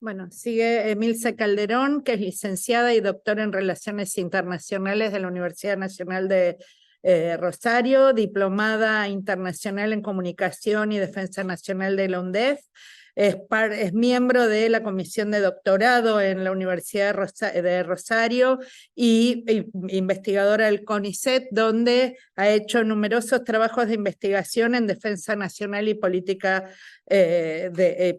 Bueno, sigue Emilce Calderón, que es licenciada y doctora en Relaciones Internacionales de la Universidad Nacional de Rosario, diplomada internacional en Comunicación y Defensa Nacional de la UNDEF. Es miembro de la Comisión de Doctorado en la Universidad de Rosario y investigadora del CONICET, donde ha hecho numerosos trabajos de investigación en defensa nacional y política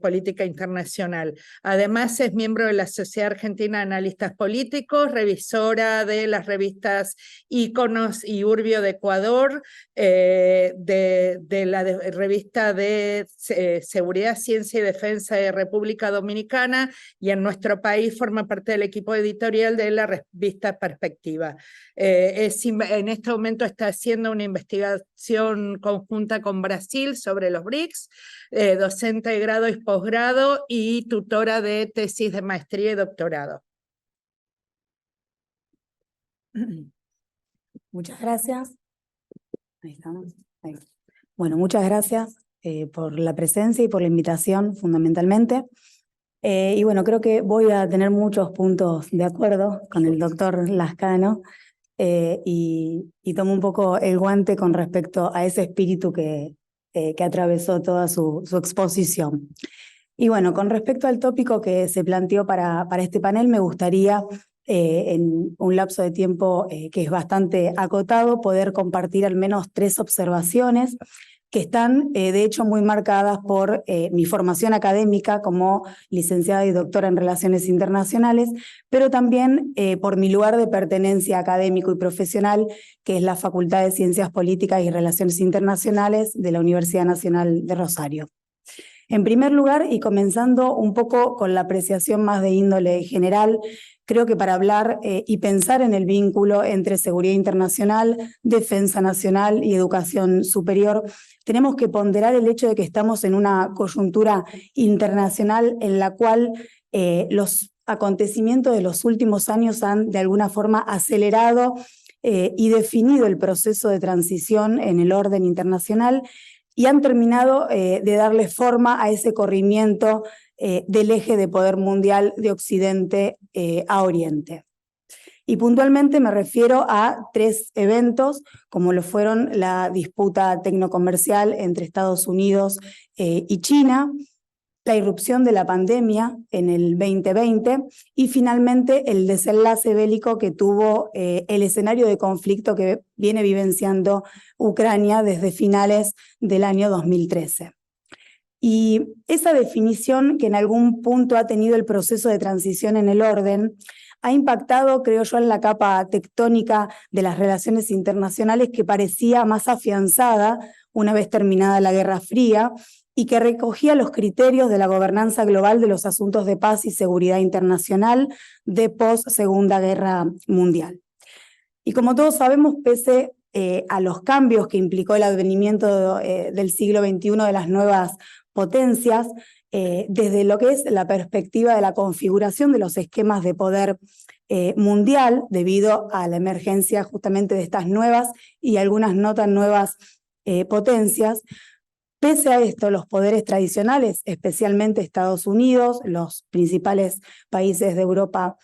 política internacional. Además, es miembro de la Sociedad Argentina de Analistas Políticos, revisora de las revistas Íconos y Urbio de Ecuador, de la revista de Seguridad, Ciencia y Defensa de República Dominicana, y en nuestro país forma parte del equipo editorial de la revista Perspectiva. En este momento está haciendo una investigación conjunta con Brasil sobre los BRICS, docente de grado y posgrado y tutora de tesis de maestría y doctorado. Muchas gracias. Ahí estamos. Ahí. Bueno, muchas gracias por la presencia y por la invitación, fundamentalmente. Y bueno, creo que voy a tener muchos puntos de acuerdo con el doctor Lascano y tomo un poco el guante con respecto a ese espíritu que atravesó toda su exposición. Y bueno, con respecto al tópico que se planteó para este panel, me gustaría, en un lapso de tiempo que es bastante acotado, poder compartir al menos 3 observaciones que están, de hecho, muy marcadas por mi formación académica como licenciada y doctora en Relaciones Internacionales, pero también por mi lugar de pertenencia académico y profesional, que es la Facultad de Ciencias Políticas y Relaciones Internacionales de la Universidad Nacional de Rosario. En primer lugar, y comenzando un poco con la apreciación más de índole general, creo que para hablar y pensar en el vínculo entre seguridad internacional, defensa nacional y educación superior, tenemos que ponderar el hecho de que estamos en una coyuntura internacional en la cual los acontecimientos de los últimos años han de alguna forma acelerado y definido el proceso de transición en el orden internacional y han terminado de darle forma a ese corrimiento del eje de poder mundial de Occidente a Oriente. Y puntualmente me refiero a 3 eventos, como lo fueron la disputa tecnocomercial entre Estados Unidos y China, la irrupción de la pandemia en el 2020 y finalmente el desenlace bélico que tuvo el escenario de conflicto que viene vivenciando Ucrania desde finales del año 2013. Y esa definición que en algún punto ha tenido el proceso de transición en el orden ha impactado, creo yo, en la capa tectónica de las relaciones internacionales que parecía más afianzada una vez terminada la Guerra Fría y que recogía los criterios de la gobernanza global de los asuntos de paz y seguridad internacional de post-Segunda Guerra Mundial. Y como todos sabemos, pese a los cambios que implicó el advenimiento del siglo XXI de las nuevas potencias, desde lo que es la perspectiva de la configuración de los esquemas de poder mundial, debido a la emergencia justamente de estas nuevas y algunas no tan nuevas potencias. Pese a esto, los poderes tradicionales, especialmente Estados Unidos, los principales países de Europa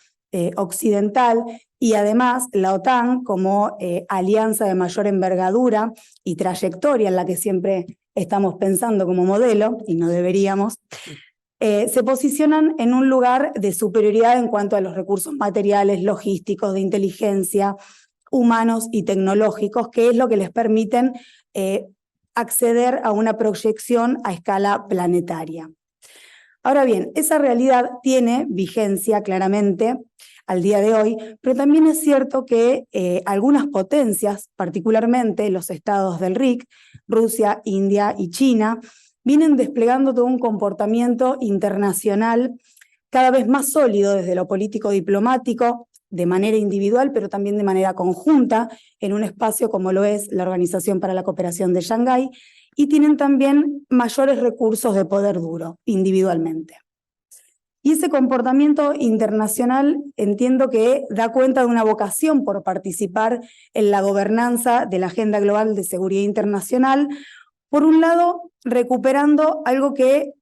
occidental y además la OTAN como alianza de mayor envergadura y trayectoria en la que siempre estamos pensando como modelo, y no deberíamos, se posicionan en un lugar de superioridad en cuanto a los recursos materiales, logísticos, de inteligencia, humanos y tecnológicos, que es lo que les permiten acceder a una proyección a escala planetaria. Ahora bien, esa realidad tiene vigencia claramente al día de hoy, pero también es cierto que algunas potencias, particularmente los estados del RIC, Rusia, India y China, vienen desplegando todo un comportamiento internacional cada vez más sólido desde lo político-diplomático, de manera individual, pero también de manera conjunta, en un espacio como lo es la Organización para la Cooperación de Shanghái, y tienen también mayores recursos de poder duro, individualmente. Y ese comportamiento internacional entiendo que da cuenta de una vocación por participar en la gobernanza de la Agenda Global de Seguridad Internacional, por un lado, recuperando algo que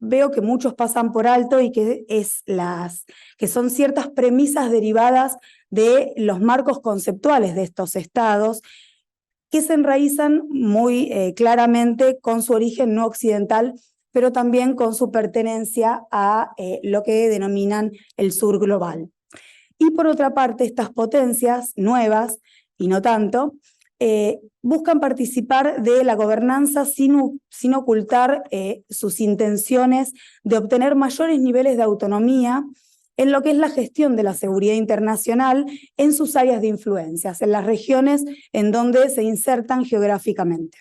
veo que muchos pasan por alto y que son ciertas premisas derivadas de los marcos conceptuales de estos estados, que se enraizan muy claramente con su origen no occidental, pero también con su pertenencia a lo que denominan el sur global. Y por otra parte, estas potencias nuevas, y no tanto, buscan participar de la gobernanza sin ocultar sus intenciones de obtener mayores niveles de autonomía en lo que es la gestión de la seguridad internacional en sus áreas de influencias, en las regiones en donde se insertan geográficamente.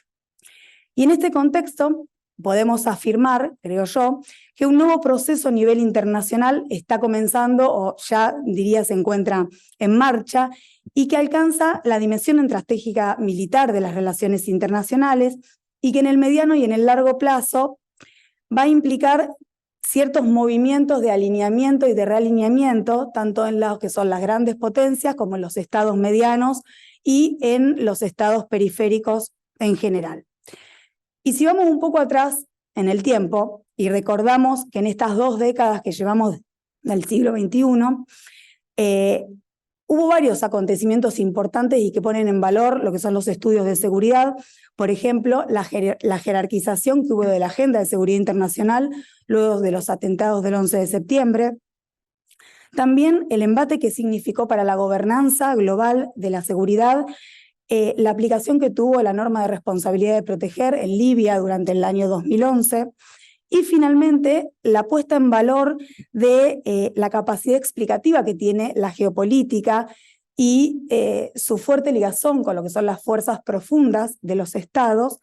Y en este contexto podemos afirmar, creo yo, que un nuevo proceso a nivel internacional está comenzando, o ya diría se encuentra en marcha, y que alcanza la dimensión estratégica militar de las relaciones internacionales, y que en el mediano y en el largo plazo va a implicar ciertos movimientos de alineamiento y de realineamiento, tanto en los que son las grandes potencias como en los estados medianos y en los estados periféricos en general. Y si vamos un poco atrás en el tiempo y recordamos que en estas 2 décadas que llevamos del siglo XXI, hubo varios acontecimientos importantes y que ponen en valor lo que son los estudios de seguridad. Por ejemplo, la jerarquización que hubo de la agenda de seguridad internacional luego de los atentados del 11 de septiembre. También el embate que significó para la gobernanza global de la seguridad la aplicación que tuvo la norma de responsabilidad de proteger en Libia durante el año 2011. Y finalmente, la puesta en valor de la capacidad explicativa que tiene la geopolítica y su fuerte ligación con lo que son las fuerzas profundas de los estados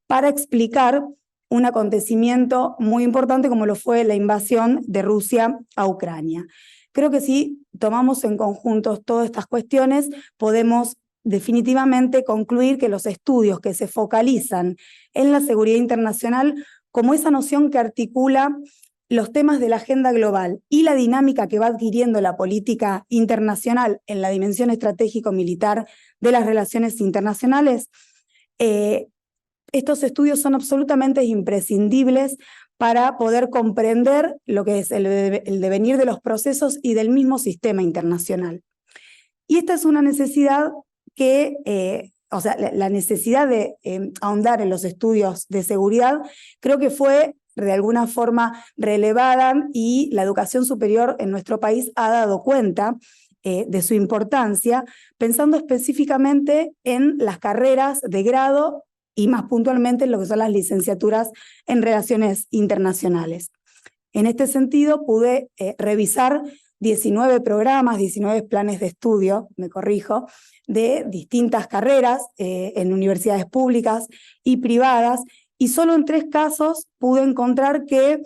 para explicar un acontecimiento muy importante como lo fue la invasión de Rusia a Ucrania. Creo que si tomamos en conjunto todas estas cuestiones, podemos definitivamente concluir que los estudios que se focalizan en la seguridad internacional como esa noción que articula los temas de la agenda global y la dinámica que va adquiriendo la política internacional en la dimensión estratégico-militar de las relaciones internacionales, estos estudios son absolutamente imprescindibles para poder comprender lo que es el devenir de los procesos y del mismo sistema internacional. Y esta es una necesidad que, la necesidad de ahondar en los estudios de seguridad, creo que fue de alguna forma relevada y la educación superior en nuestro país ha dado cuenta de su importancia, pensando específicamente en las carreras de grado y más puntualmente en lo que son las licenciaturas en relaciones internacionales. En este sentido, pude revisar 19 programas, 19 planes de estudio, me corrijo, de distintas carreras en universidades públicas y privadas, y solo en 3 casos pude encontrar que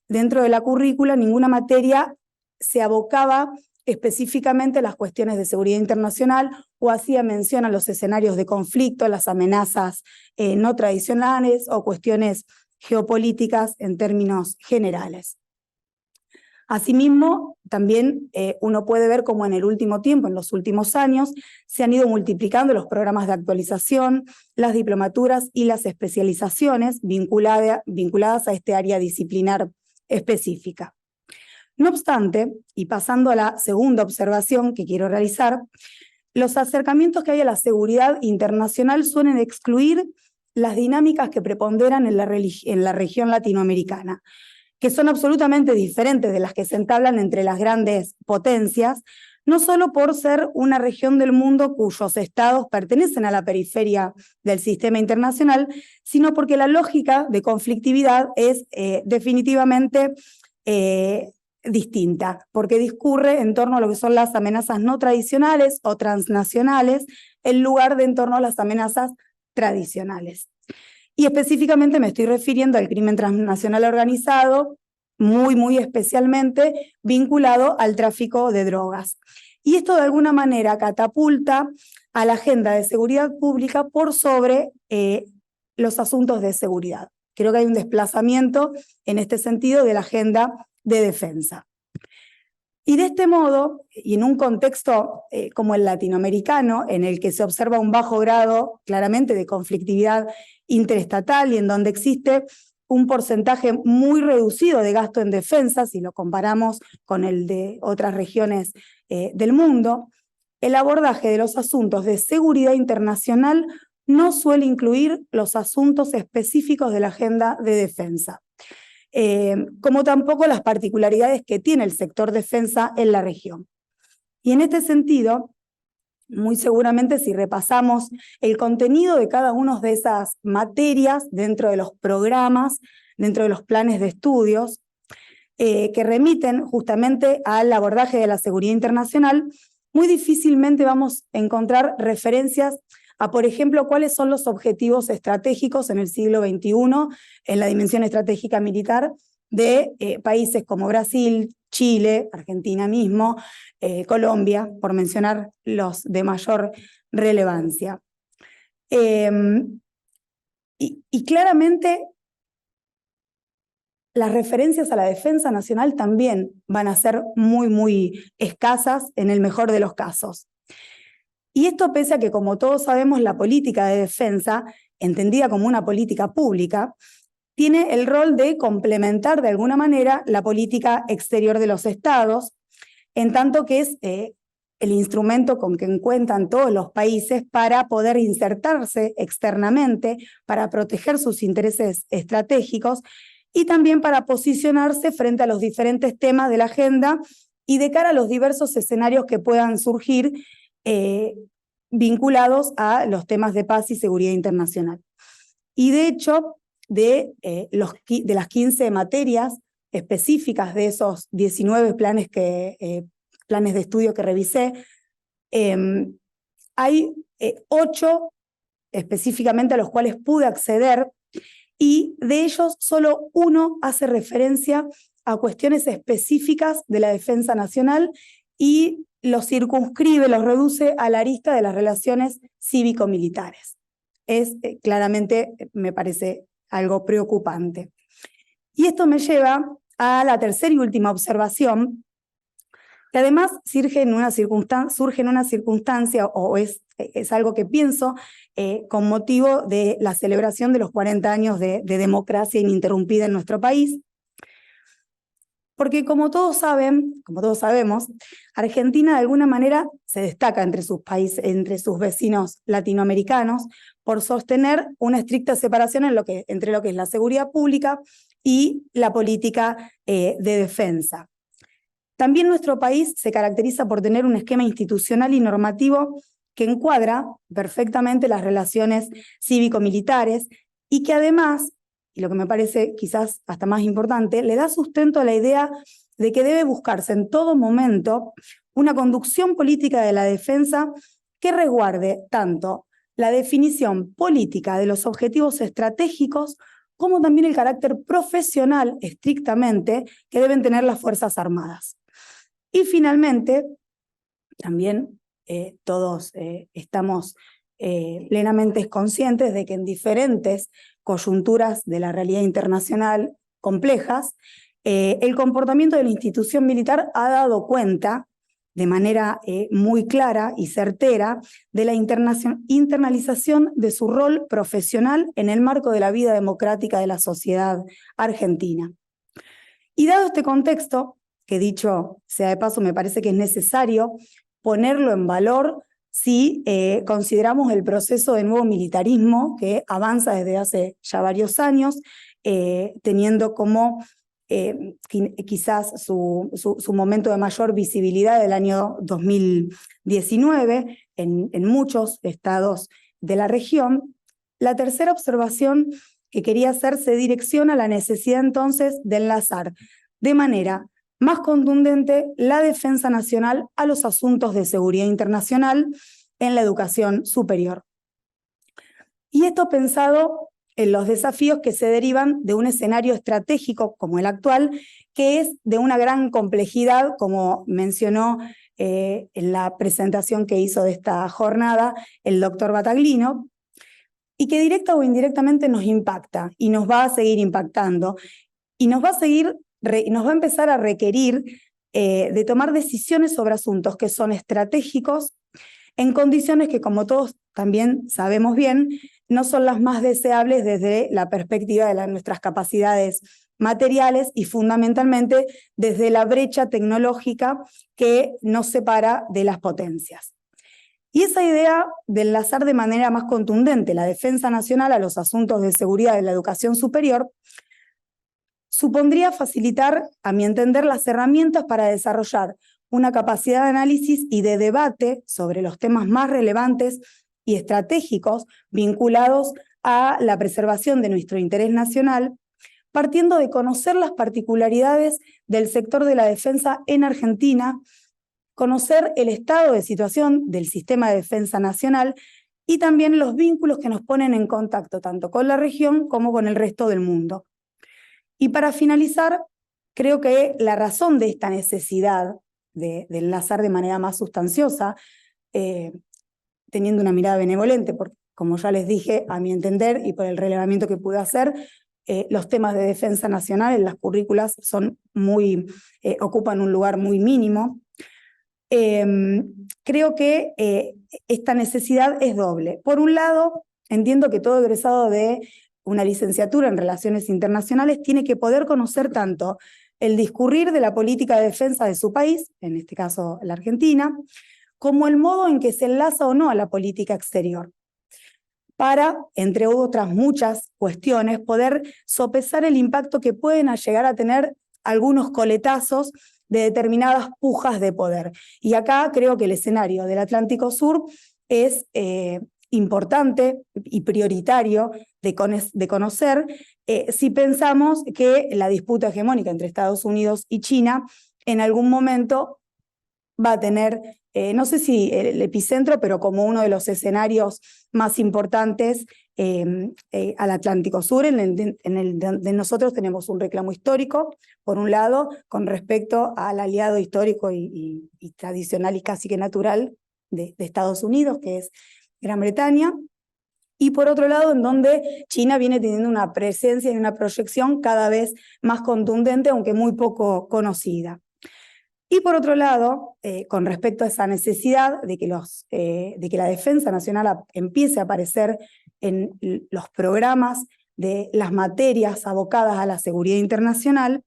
dentro de la currícula ninguna materia se abocaba específicamente a las cuestiones de seguridad internacional o hacía mención a los escenarios de conflicto, las amenazas no tradicionales o cuestiones geopolíticas en términos generales. Asimismo, también uno puede ver cómo en el último tiempo, en los últimos años, se han ido multiplicando los programas de actualización, las diplomaturas y las especializaciones vinculadas a este área disciplinar específica. No obstante, y pasando a la segunda observación que quiero realizar, los acercamientos que hay a la seguridad internacional suelen excluir las dinámicas que preponderan en la región latinoamericana, que son absolutamente diferentes de las que se entablan entre las grandes potencias, no solo por ser una región del mundo cuyos estados pertenecen a la periferia del sistema internacional, sino porque la lógica de conflictividad es definitivamente distinta, porque discurre en torno a lo que son las amenazas no tradicionales o transnacionales, en lugar de en torno a las amenazas tradicionales. Y específicamente me estoy refiriendo al crimen transnacional organizado, muy especialmente vinculado al tráfico de drogas. Y esto de alguna manera catapulta a la agenda de seguridad pública por sobre los asuntos de seguridad. Creo que hay un desplazamiento en este sentido de la agenda de defensa. Y de este modo, y en un contexto como el latinoamericano, en el que se observa un bajo grado claramente de conflictividad interestatal y en donde existe un porcentaje muy reducido de gasto en defensa, si lo comparamos con el de otras regiones del mundo. El abordaje de los asuntos de seguridad internacional no suele incluir los asuntos específicos de la agenda de defensa, como tampoco las particularidades que tiene el sector defensa en la región. Y en este sentido, muy seguramente si repasamos el contenido de cada una de esas materias dentro de los programas, dentro de los planes de estudios, que remiten justamente al abordaje de la seguridad internacional, muy difícilmente vamos a encontrar referencias a, por ejemplo, cuáles son los objetivos estratégicos en el siglo XXI, en la dimensión estratégica militar, de países como Brasil, Chile, Argentina mismo, Colombia, por mencionar los de mayor relevancia. Y claramente las referencias a la defensa nacional también van a ser muy escasas en el mejor de los casos. Y esto pese a que, como todos sabemos, la política de defensa, entendida como una política pública, tiene el rol de complementar de alguna manera la política exterior de los estados, en tanto que es el instrumento con que cuentan todos los países para poder insertarse externamente, para proteger sus intereses estratégicos y también para posicionarse frente a los diferentes temas de la agenda y de cara a los diversos escenarios que puedan surgir vinculados a los temas de paz y seguridad internacional. Y de hecho, de las 15 materias específicas de esos 19 planes de estudio que revisé, hay 8 específicamente a los cuales pude acceder, y de ellos solo 1 hace referencia a cuestiones específicas de la defensa nacional y los circunscribe, los reduce a la arista de las relaciones cívico-militares. Es claramente, me parece, algo preocupante. Y esto me lleva a la tercera y última observación, que además surge en una circunstancia, o es algo que pienso con motivo de la celebración de los 40 años de democracia ininterrumpida en nuestro país. Porque como todos sabemos, Argentina de alguna manera se destaca entre sus vecinos latinoamericanos por sostener una estricta separación entre lo que es la seguridad pública y la política de defensa. También nuestro país se caracteriza por tener un esquema institucional y normativo que encuadra perfectamente las relaciones cívico-militares y que además, y lo que me parece quizás hasta más importante, le da sustento a la idea de que debe buscarse en todo momento una conducción política de la defensa que resguarde tanto la definición política de los objetivos estratégicos como también el carácter profesional, estrictamente, que deben tener las Fuerzas Armadas. Y finalmente, también todos estamos plenamente conscientes de que en diferentes coyunturas de la realidad internacional complejas, el comportamiento de la institución militar ha dado cuenta de manera muy clara y certera de la internalización de su rol profesional en el marco de la vida democrática de la sociedad argentina. Y dado este contexto, que dicho sea de paso, me parece que es necesario ponerlo en valor si consideramos el proceso de nuevo militarismo que avanza desde hace ya varios años, teniendo como quizás su momento de mayor visibilidad del año 2019 en muchos estados de la región. La tercera observación que quería hacer se direcciona a la necesidad entonces de enlazar de manera más contundente la defensa nacional a los asuntos de seguridad internacional en la educación superior. Y esto pensado en los desafíos que se derivan de un escenario estratégico como el actual, que es de una gran complejidad, como mencionó en la presentación que hizo de esta jornada el doctor Battaglino, y que directa o indirectamente nos impacta y nos va a seguir impactando y nos va a empezar a requerir de tomar decisiones sobre asuntos que son estratégicos en condiciones que, como todos también sabemos bien, no son las más deseables desde la perspectiva de nuestras capacidades materiales y fundamentalmente desde la brecha tecnológica que nos separa de las potencias. Y esa idea de enlazar de manera más contundente la defensa nacional a los asuntos de seguridad de la educación superior supondría facilitar, a mi entender, las herramientas para desarrollar una capacidad de análisis y de debate sobre los temas más relevantes y estratégicos vinculados a la preservación de nuestro interés nacional, partiendo de conocer las particularidades del sector de la defensa en Argentina, conocer el estado de situación del sistema de defensa nacional y también los vínculos que nos ponen en contacto tanto con la región como con el resto del mundo. Y para finalizar, creo que la razón de esta necesidad de enlazar de manera más sustanciosa, teniendo una mirada benevolente, porque como ya les dije, a mi entender y por el relevamiento que pude hacer, los temas de defensa nacional en las currículas son ocupan un lugar muy mínimo. Creo que esta necesidad es doble. Por un lado, entiendo que todo egresado de una licenciatura en Relaciones Internacionales tiene que poder conocer tanto el discurrir de la política de defensa de su país, en este caso la Argentina, como el modo en que se enlaza o no a la política exterior, para, entre otras muchas cuestiones, poder sopesar el impacto que pueden llegar a tener algunos coletazos de determinadas pujas de poder. Y acá creo que el escenario del Atlántico Sur es importante y prioritario de conocer si pensamos que la disputa hegemónica entre Estados Unidos y China en algún momento va a tener, no sé si el epicentro, pero como uno de los escenarios más importantes al Atlántico Sur, en el de nosotros tenemos un reclamo histórico, por un lado, con respecto al aliado histórico y tradicional y casi que natural de Estados Unidos, que es Gran Bretaña, y por otro lado, en donde China viene teniendo una presencia y una proyección cada vez más contundente, aunque muy poco conocida. Y por otro lado, con respecto a esa necesidad de que la defensa nacional empiece a aparecer en los programas de las materias abocadas a la seguridad internacional,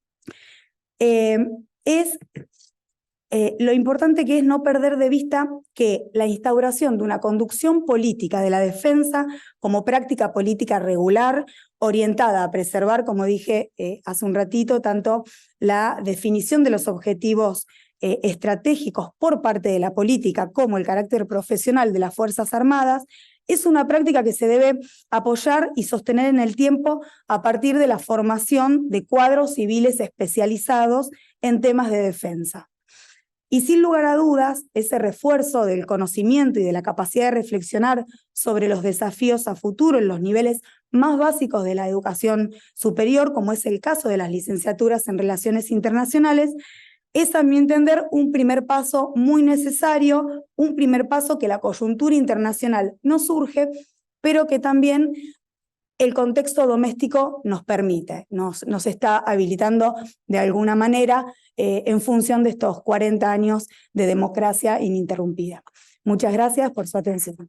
lo importante que es no perder de vista que la instauración de una conducción política de la defensa como práctica política regular, orientada a preservar, como dije hace un ratito, tanto la definición de los objetivos estratégicos por parte de la política como el carácter profesional de las Fuerzas Armadas, es una práctica que se debe apoyar y sostener en el tiempo a partir de la formación de cuadros civiles especializados en temas de defensa. Y sin lugar a dudas, ese refuerzo del conocimiento y de la capacidad de reflexionar sobre los desafíos a futuro en los niveles más básicos de la educación superior, como es el caso de las licenciaturas en Relaciones Internacionales, es, a mi entender, un primer paso muy necesario, un primer paso que la coyuntura internacional nos urge, pero que también el contexto doméstico nos permite, nos está habilitando de alguna manera en función de estos 40 años de democracia ininterrumpida. Muchas gracias por su atención.